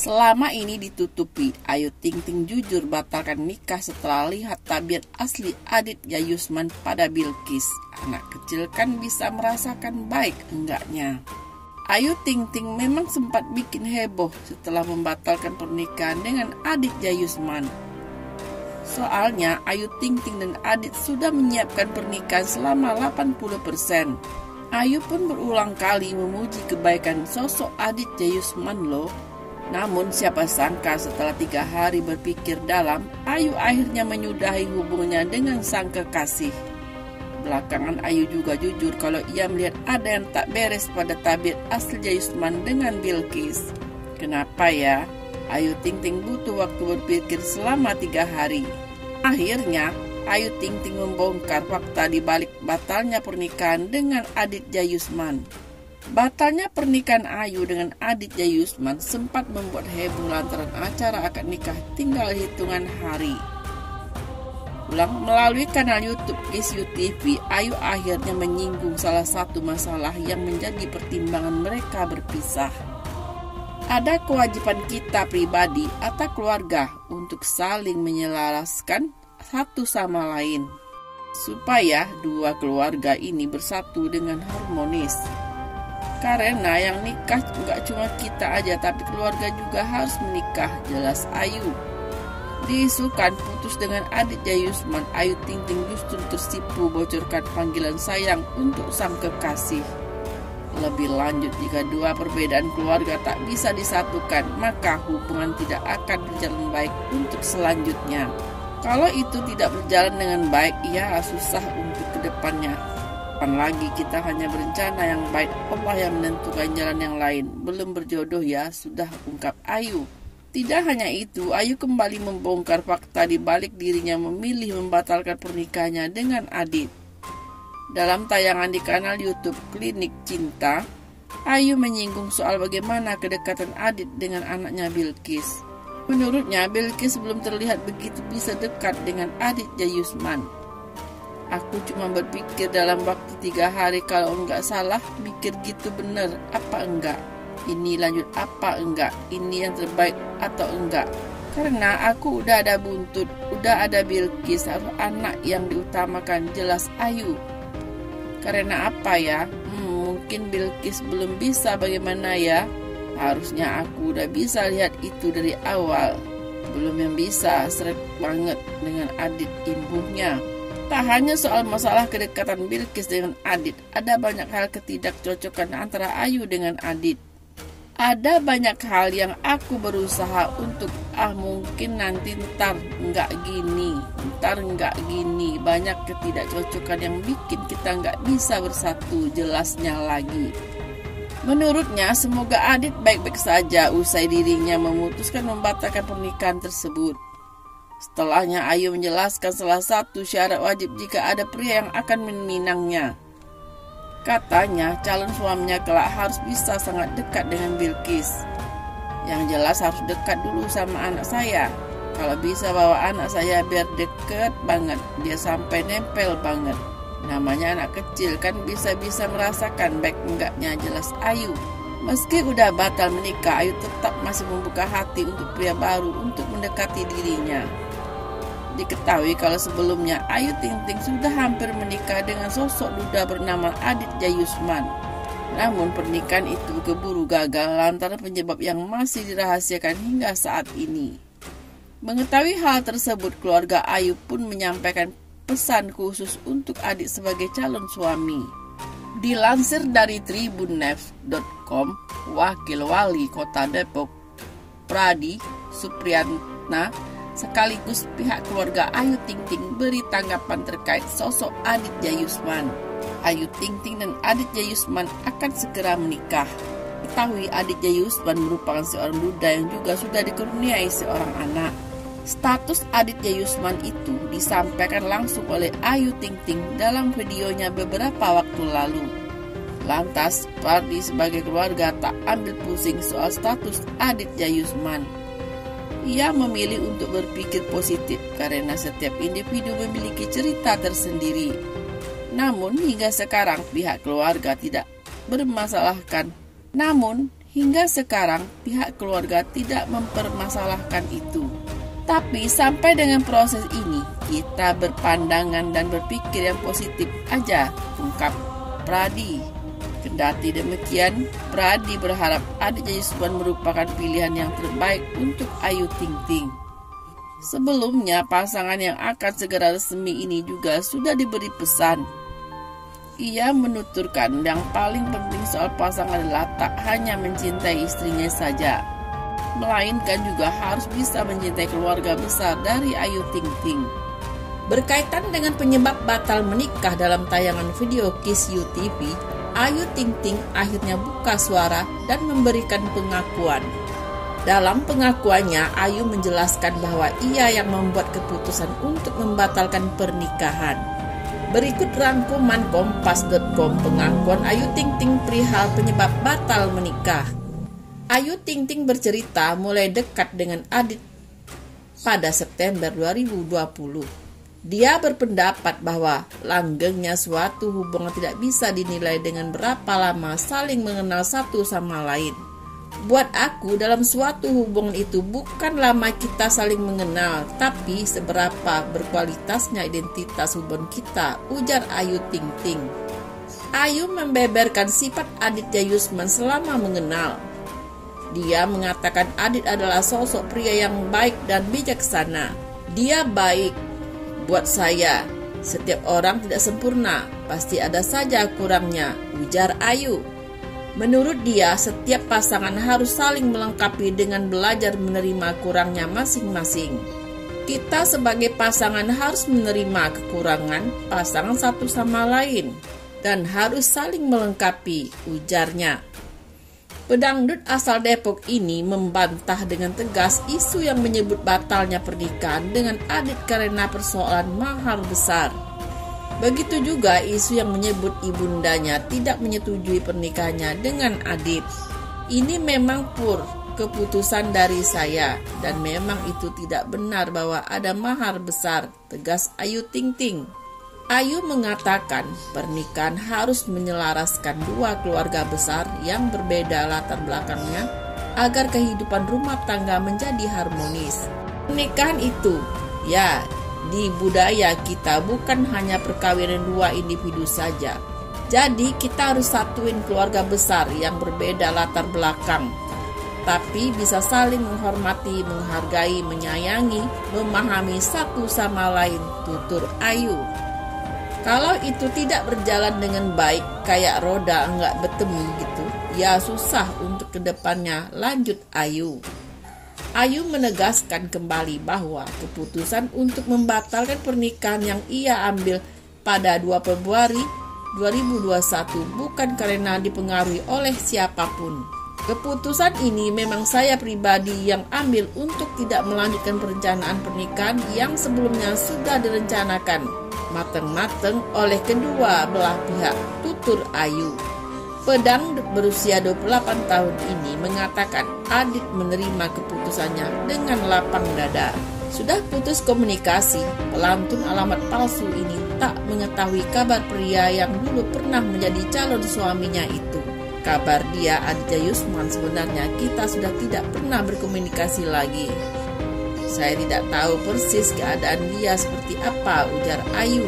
Selama ini ditutupi, Ayu Ting Ting jujur batalkan nikah setelah lihat tabiat asli Aditya Yusman pada Bilqis. Anak kecil kan bisa merasakan baik enggaknya. Ayu Ting Ting memang sempat bikin heboh setelah membatalkan pernikahan dengan Aditya Yusman. Soalnya Ayu Ting Ting dan Adit sudah menyiapkan pernikahan selama 80%. Ayu pun berulang kali memuji kebaikan sosok Aditya Yusman loh. Namun siapa sangka setelah 3 hari berpikir dalam, Ayu akhirnya menyudahi hubungannya dengan sang kekasih. Belakangan Ayu juga jujur kalau ia melihat ada yang tak beres pada tabiat asli Yusman dengan Bilqis. Kenapa ya? Ayu Ting Ting butuh waktu berpikir selama 3 hari. Akhirnya Ayu Ting Ting membongkar fakta di balik batalnya pernikahan dengan Aditya Yusman. Batalnya pernikahan Ayu dengan Aditya Yusman sempat membuat heboh lantaran acara akad nikah tinggal hitungan hari. Melalui kanal YouTube Isyu TV, Ayu akhirnya menyinggung salah satu masalah yang menjadi pertimbangan mereka berpisah. Ada kewajiban kita pribadi atau keluarga untuk saling menyelaraskan satu sama lain, supaya dua keluarga ini bersatu dengan harmonis. Karena yang nikah nggak cuma kita aja, tapi keluarga juga harus menikah, jelas Ayu. Diisukan putus dengan Aditya Yusman, Ayu Ting Ting justru tersipu bocorkan panggilan sayang untuk sang kekasih. Lebih lanjut, jika dua perbedaan keluarga tak bisa disatukan, maka hubungan tidak akan berjalan baik untuk selanjutnya. Kalau itu tidak berjalan dengan baik, ya susah untuk kedepannya. Lagi kita hanya berencana yang baik, Allah yang menentukan jalan yang lain. Belum berjodoh ya, sudah ungkap Ayu. Tidak hanya itu, Ayu kembali membongkar fakta di balik dirinya memilih membatalkan pernikahannya dengan Adit. Dalam tayangan di kanal YouTube Klinik Cinta, Ayu menyinggung soal bagaimana kedekatan Adit dengan anaknya Bilqis. Menurutnya, Bilqis belum terlihat begitu bisa dekat dengan Aditya Yusman. Aku cuma berpikir dalam waktu 3 hari, kalau enggak salah, mikir gitu bener apa enggak? Ini lanjut apa enggak? Ini yang terbaik atau enggak? Karena aku udah ada buntut, udah ada Bilqis, harus anak yang diutamakan, jelas Ayu. Karena apa ya? Mungkin Bilqis belum bisa, bagaimana ya? Harusnya aku udah bisa lihat itu dari awal. Belum yang bisa, seret banget dengan Adit imbuhnya. Tak hanya soal masalah kedekatan Bilqis dengan Adit, ada banyak hal ketidakcocokan antara Ayu dengan Adit. Ada banyak hal yang aku berusaha untuk mungkin nanti ntar nggak gini. Banyak ketidakcocokan yang bikin kita nggak bisa bersatu, jelasnya lagi. Menurutnya, semoga Adit baik-baik saja usai dirinya memutuskan membatalkan pernikahan tersebut. Setelahnya, Ayu menjelaskan salah satu syarat wajib jika ada pria yang akan meminangnya. Katanya, calon suaminya kelak harus bisa sangat dekat dengan Bilqis. Yang jelas harus dekat dulu sama anak saya. Kalau bisa bawa anak saya biar dekat banget, dia sampai nempel banget. Namanya anak kecil kan bisa-bisa merasakan baik enggaknya, jelas Ayu. Meski udah batal menikah, Ayu tetap masih membuka hati untuk pria baru untuk mendekati dirinya. Diketahui kalau sebelumnya Ayu Ting Ting sudah hampir menikah dengan sosok duda bernama Aditya Yusman. Namun pernikahan itu keburu gagal lantaran penyebab yang masih dirahasiakan hingga saat ini. Mengetahui hal tersebut, keluarga Ayu pun menyampaikan pesan khusus untuk Adit sebagai calon suami. Dilansir dari tribunnews.com, Wakil Wali Kota Depok, Pradi Supriyatna, sekaligus pihak keluarga Ayu Ting Ting beri tanggapan terkait sosok Aditya Yusman. Ayu Ting Ting dan Aditya Yusman akan segera menikah. Ketahui Aditya Yusman merupakan seorang duda yang juga sudah dikaruniai seorang anak. Status Aditya Yusman itu disampaikan langsung oleh Ayu Ting Ting dalam videonya beberapa waktu lalu. Lantas, Pradi sebagai keluarga tak ambil pusing soal status Aditya Yusman. Ia memilih untuk berpikir positif karena setiap individu memiliki cerita tersendiri. Namun hingga sekarang pihak keluarga tidak mempermasalahkan Hingga sekarang pihak keluarga tidak mempermasalahkan itu. Tapi sampai dengan proses ini, kita berpandangan dan berpikir yang positif aja, ungkap Pradi. Kendati demikian, Pradi berharap adiknya Yusman merupakan pilihan yang terbaik untuk Ayu Ting Ting. Sebelumnya, pasangan yang akan segera resmi ini juga sudah diberi pesan. Ia menuturkan yang paling penting soal pasangan adalah tak hanya mencintai istrinya saja, melainkan juga harus bisa mencintai keluarga besar dari Ayu Ting Ting. Berkaitan dengan penyebab batal menikah dalam tayangan video Kiss You TV, Ayu Ting Ting akhirnya buka suara dan memberikan pengakuan. Dalam pengakuannya, Ayu menjelaskan bahwa ia yang membuat keputusan untuk membatalkan pernikahan. Berikut rangkuman kompas.com pengakuan Ayu Ting Ting perihal penyebab batal menikah. Ayu Ting Ting bercerita mulai dekat dengan Adit pada September 2020. Dia berpendapat bahwa langgengnya suatu hubungan tidak bisa dinilai dengan berapa lama saling mengenal satu sama lain. Buat aku, dalam suatu hubungan itu bukan lama kita saling mengenal, tapi seberapa berkualitasnya identitas hubungan kita, ujar Ayu Ting Ting. Ayu membeberkan sifat Aditya Yusman selama mengenal. Dia mengatakan Adit adalah sosok pria yang baik dan bijaksana. Dia baik. Buat saya, setiap orang tidak sempurna, pasti ada saja kurangnya, ujar Ayu. Menurut dia, setiap pasangan harus saling melengkapi dengan belajar menerima kurangnya masing-masing. Kita sebagai pasangan harus menerima kekurangan pasangan satu sama lain dan harus saling melengkapi, ujarnya. Pedangdut asal Depok ini membantah dengan tegas isu yang menyebut batalnya pernikahan dengan Adit karena persoalan mahar besar. Begitu juga isu yang menyebut ibundanya tidak menyetujui pernikahannya dengan Adit. Ini memang pur keputusan dari saya dan memang itu tidak benar bahwa ada mahar besar, tegas Ayu Ting Ting. Ayu mengatakan pernikahan harus menyelaraskan dua keluarga besar yang berbeda latar belakangnya agar kehidupan rumah tangga menjadi harmonis. Pernikahan itu, ya, di budaya kita bukan hanya perkawinan dua individu saja. Jadi kita harus satuin keluarga besar yang berbeda latar belakang, tapi bisa saling menghormati, menghargai, menyayangi, memahami satu sama lain, tutur Ayu. Kalau itu tidak berjalan dengan baik, kayak roda enggak bertemu gitu, ya susah untuk kedepannya, lanjut Ayu. Ayu menegaskan kembali bahwa keputusan untuk membatalkan pernikahan yang ia ambil pada 2 Februari 2021 bukan karena dipengaruhi oleh siapapun. Keputusan ini memang saya pribadi yang ambil untuk tidak melanjutkan perencanaan pernikahan yang sebelumnya sudah direncanakan matang-matang oleh kedua belah pihak, tutur Ayu. Pedangdut berusia 28 tahun ini mengatakan Adit menerima keputusannya dengan lapang dada. Sudah putus komunikasi, pelantun alamat palsu ini tak mengetahui kabar pria yang dulu pernah menjadi calon suaminya itu. Kabar dia, Aditya Yusman, sebenarnya kita sudah tidak pernah berkomunikasi lagi. Saya tidak tahu persis keadaan dia seperti apa, ujar Ayu.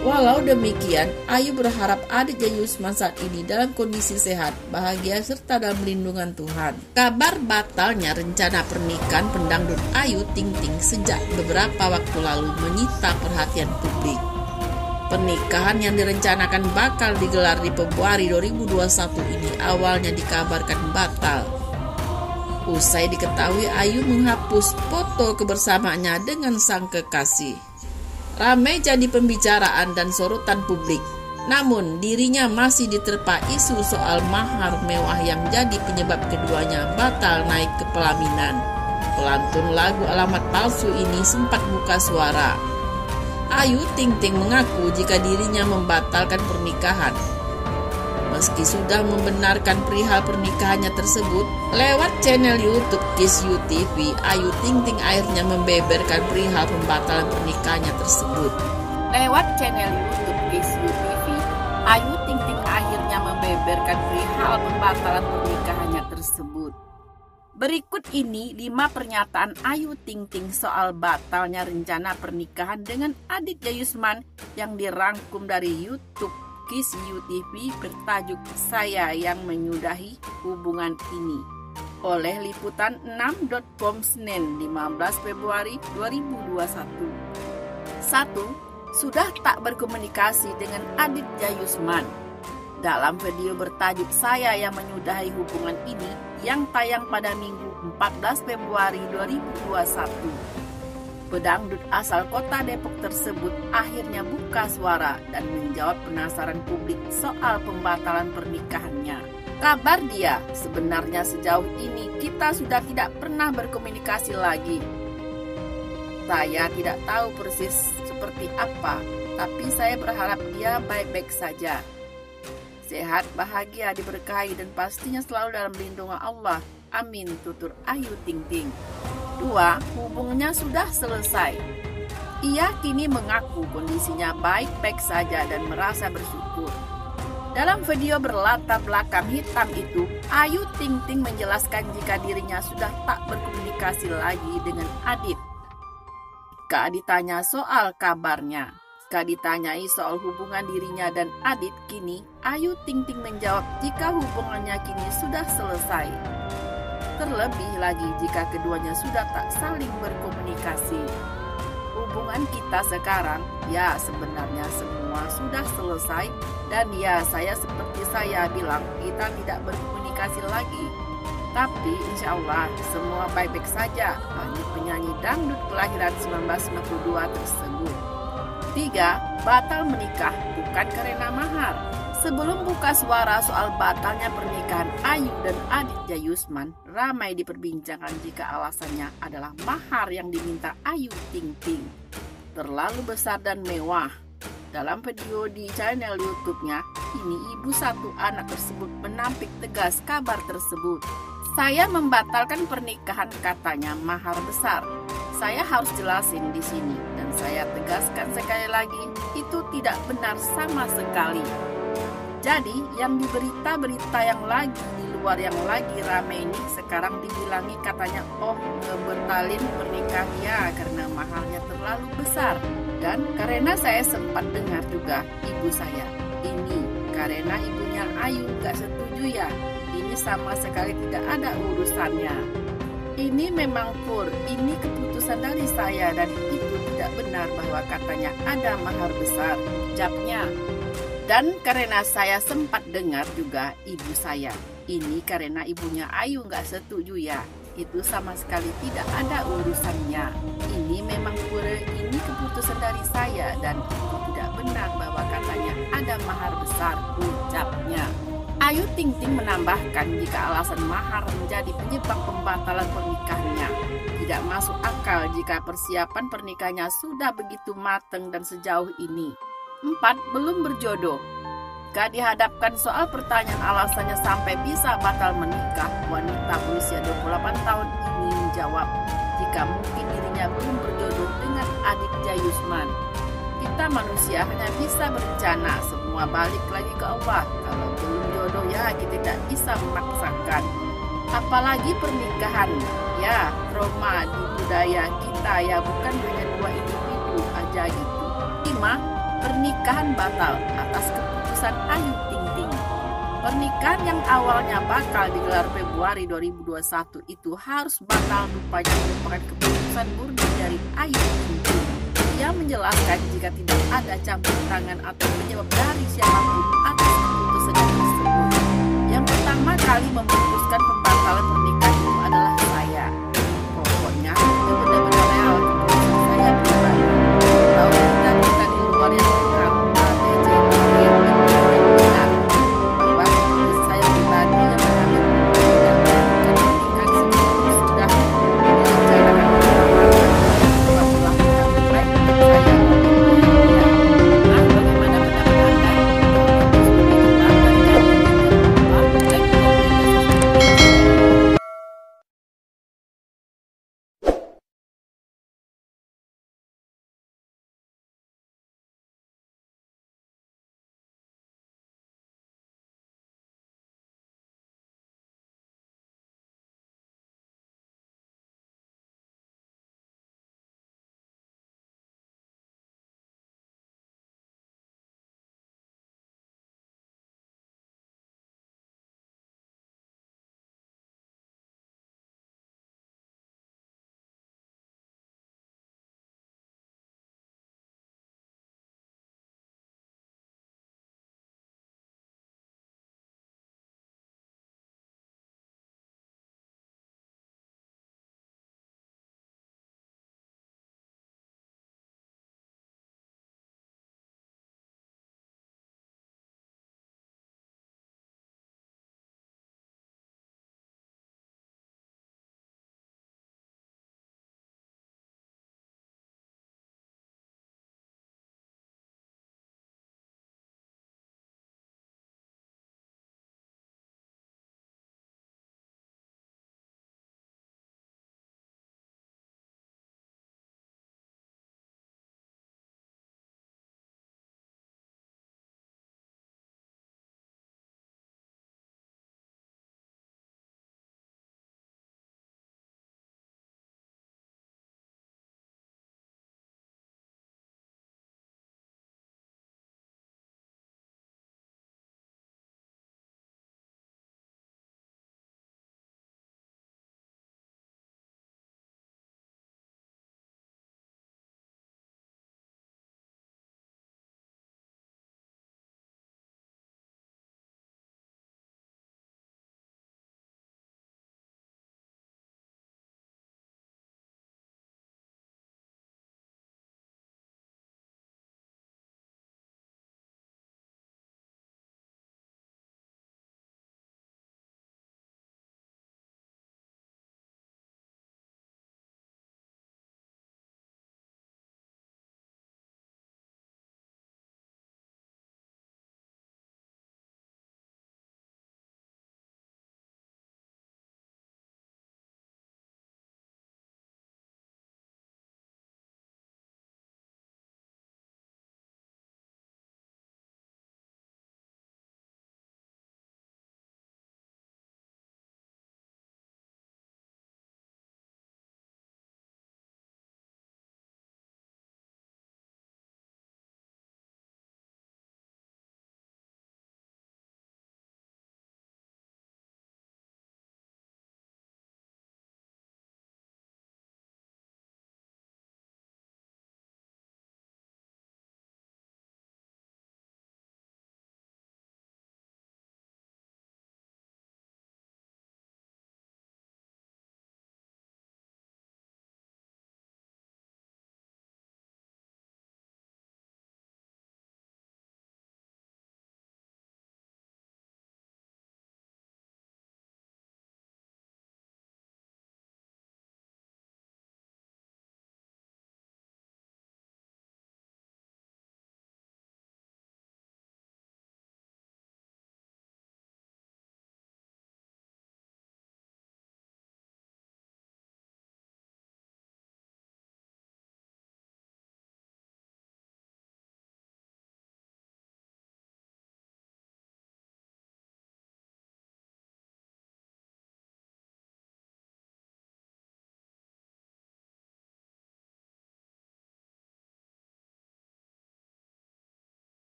Walau demikian, Ayu berharap Aditya Yusman saat ini dalam kondisi sehat, bahagia, serta dalam lindungan Tuhan. Kabar batalnya rencana pernikahan pendangdut Ayu Ting Ting sejak beberapa waktu lalu menyita perhatian publik. Pernikahan yang direncanakan bakal digelar di Februari 2021 ini awalnya dikabarkan batal. Usai diketahui Ayu menghapus foto kebersamaannya dengan sang kekasih. Ramai jadi pembicaraan dan sorotan publik. Namun dirinya masih diterpa isu soal mahar mewah yang jadi penyebab keduanya batal naik ke pelaminan. Pelantun lagu alamat palsu ini sempat buka suara. Ayu Ting Ting mengaku jika dirinya membatalkan pernikahan. Meski sudah membenarkan perihal pernikahannya tersebut, lewat channel YouTube Kiss You TV, Ayu Ting Ting akhirnya membeberkan perihal pembatalan pernikahannya tersebut. Lewat channel YouTube Kiss You TV, Ayu Ting Ting akhirnya membeberkan perihal pembatalan pernikahannya tersebut. tersebut. Berikut ini 5 pernyataan Ayu Ting Ting soal batalnya rencana pernikahan dengan Aditya Yusman yang dirangkum dari YouTube Kiss You TV bertajuk Saya Yang Menyudahi Hubungan Ini oleh liputan6.com Senin 15 Februari 2021. 1. Sudah tak berkomunikasi dengan Aditya Yusman. Dalam video bertajuk Saya Yang Menyudahi Hubungan Ini yang tayang pada Minggu 14 Februari 2021, pedangdut asal kota Depok tersebut akhirnya buka suara dan menjawab penasaran publik soal pembatalan pernikahannya. Kabar dia, sebenarnya sejauh ini kita sudah tidak pernah berkomunikasi lagi. Saya tidak tahu persis seperti apa, tapi saya berharap dia baik-baik saja. Sehat, bahagia, diberkahi, dan pastinya selalu dalam lindungan Allah. Amin, tutur Ayu Ting Ting. 2. Hubungannya sudah selesai. Ia kini mengaku kondisinya baik-baik saja dan merasa bersyukur. Dalam video berlatar belakang hitam itu, Ayu Ting Ting menjelaskan jika dirinya sudah tak berkomunikasi lagi dengan Adit. Jika ditanya soal kabarnya, jika ditanyai soal hubungan dirinya dan Adit kini, Ayu Ting Ting menjawab jika hubungannya kini sudah selesai. Terlebih lagi jika keduanya sudah tak saling berkomunikasi. Hubungan kita sekarang, ya sebenarnya semua sudah selesai, dan ya seperti saya bilang, kita tidak berkomunikasi lagi. Tapi insya Allah semua baik-baik saja, lanjut penyanyi dangdut kelahiran 1992 tersebut. 3. Batal menikah bukan karena mahar. Sebelum buka suara soal batalnya pernikahan Ayu dan Aditya Yusman, ramai diperbincangkan jika alasannya adalah mahar yang diminta Ayu Ting Ting terlalu besar dan mewah. Dalam video di channel YouTube-nya, ini ibu satu anak tersebut menampik tegas kabar tersebut. Saya membatalkan pernikahan, katanya mahar besar. Saya harus jelasin di sini dan saya tegaskan sekali lagi, itu tidak benar sama sekali. Jadi yang di berita-berita yang lagi di luar yang lagi rame ini sekarang dibilangi katanya ngebatalin pernikahan ya karena mahalnya terlalu besar. Dan karena saya sempat dengar juga ibu saya, ini karena ibunya Ayu gak setuju ya, ini sama sekali tidak ada urusannya. Ini memang ini keputusan dari saya dan itu tidak benar bahwa katanya ada mahar besar, ucapnya. Dan karena saya sempat dengar juga ibu saya, ini karena ibunya Ayu nggak setuju ya, itu sama sekali tidak ada urusannya. Ini memang ini keputusan dari saya dan itu tidak benar bahwa katanya ada mahar besar, ucapnya. Ayu Ting Ting menambahkan jika alasan mahar menjadi penyebab pembatalan pernikahannya. Tidak masuk akal jika persiapan pernikahannya sudah begitu matang dan sejauh ini. 4. Belum berjodoh. Jika dihadapkan soal pertanyaan alasannya sampai bisa batal menikah, wanita berusia 28 tahun ini menjawab jika mungkin dirinya belum berjodoh dengan Aditya Yusman. Kita manusia hanya bisa berencana, semua balik lagi ke Allah. Kalau belum jodoh ya kita tidak bisa memaksakan. Apalagi pernikahan, ya trauma di budaya kita ya, bukan hanya 2 individu aja gitu. 5. Pernikahan batal atas keputusan Ayu Ting Ting. Pernikahan yang awalnya bakal digelar Februari 2021 itu harus batal rupanya merupakan keputusan murni dari Ayu Ting Ting. Ia menjelaskan jika tidak ada campur tangan atau penyebab dari siapa